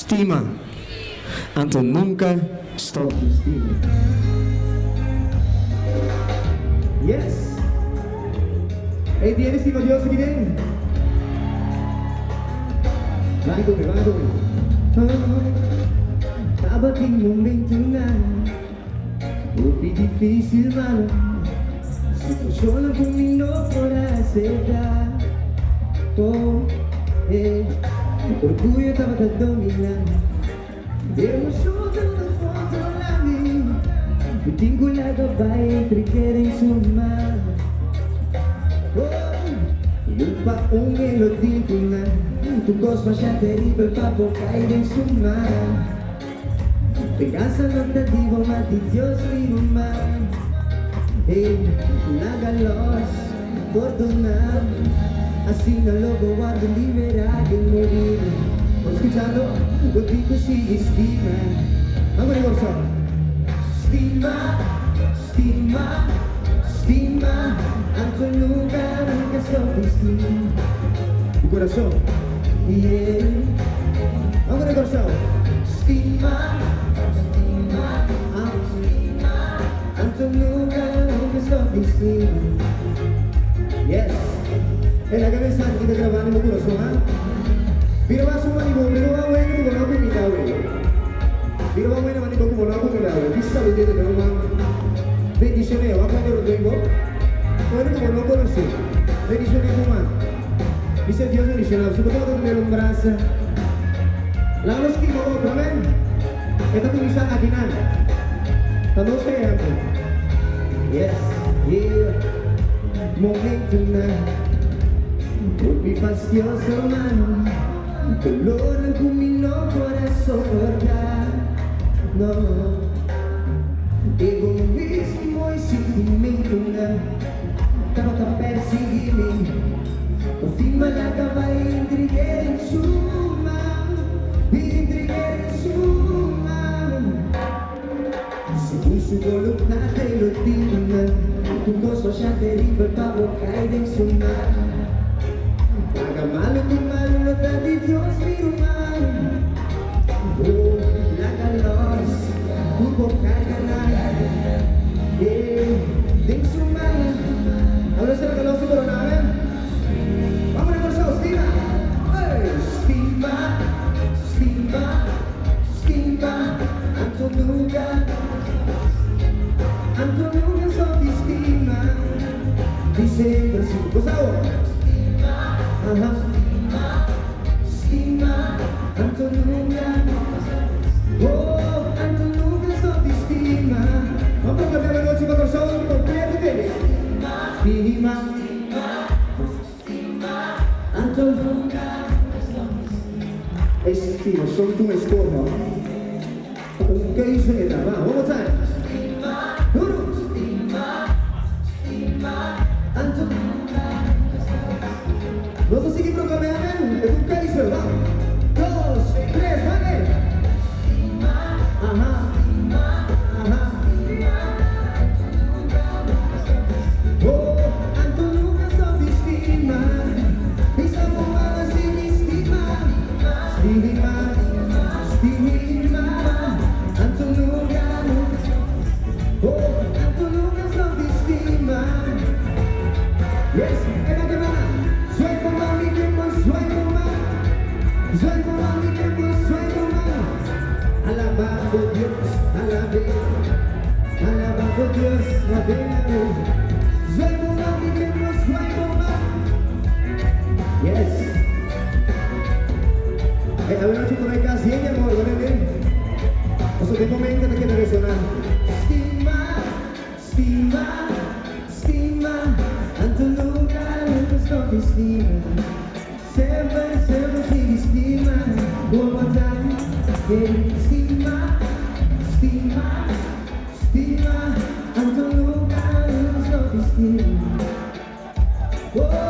Stima. Anton nunca stop de stima. Yes. Hey, ¿tienes stima Dios aquí bien? Vai come. Abating momento na Upi difícil mano Situazione bumino ora sera Oh, orgullo estaba te dominando Emoção não controla-me Me tengo lado vai entre querem sumar Oh, lupa melodía Tu gosto já terrível papo cair em sumar Venganza no te digo más de Dios vivo más Nágalos perdonar Así no lo guardo liberar y morir Escuchando, lo digo si estima Vamos a gozar Stima, stima, stima Anto nunca soy estima Tu corazón, yeah Vamos a gozar Stima Anto nunca stop estima Yes E la cabeza kita grabando mo corazón ha Pero va semua ni bo pero va bueno ko na ko mitawe Pero va bueno mani ko na ko mitawe Kisa lo dia de rumah Bendiciones wa ko lo tengo Bueno ko no conoce Bendiciones kuma Dice Dios bendicionado Si betul betul dalam merasa Lalu skip otra men Ito tulisan aginan Tanong saya ako Yes, yeah Momento na Muy fastidioso mano Dolor en camino para soportar No Egoísmo y sentimiento na Dapat a perseguirme Por fin malacaba y entregué en suma Entregué en suma Según su voluntad te lo digna Tu gozo ya terrible para caer en su mar Haga malo tu malo lo da de Dios mi humano Oh, la calor Tu boca ganar En su mar Ahora se la calor su coronada Vamos a gozar, estima Estima, estima, estima Anto nunca soy estima Dice así, pues ahora Ajá Estima Anto nunca Oh, Anto nunca soy estima Vamos a cambiar la noche para corazón completo de Estima Anto nunca Estima, son tu escoba ¿Qué dice ella? Va, one more time Vamos a seguir proclamando es un caízo, va 2, 3, vale Ajá Ajá Oh, Anto nunca soy estima Esa bomba sin estima Estima Estima Anto nunca Oh, Anto nunca soy estima Yes, en la semana Soy como mi tiempo, soy como mi tiempo, soy como Alabado Dios, alabado Dios, alabado Soy como mi tiempo, soy como Yes Había una chica de casi en mi amor, ¿verdad? O sea, de momento me queda resonar Stima, stima, stima Anto nunca stop estima Sempre si estima One more time Stima, stima, stima Anto nunca stop estima Oh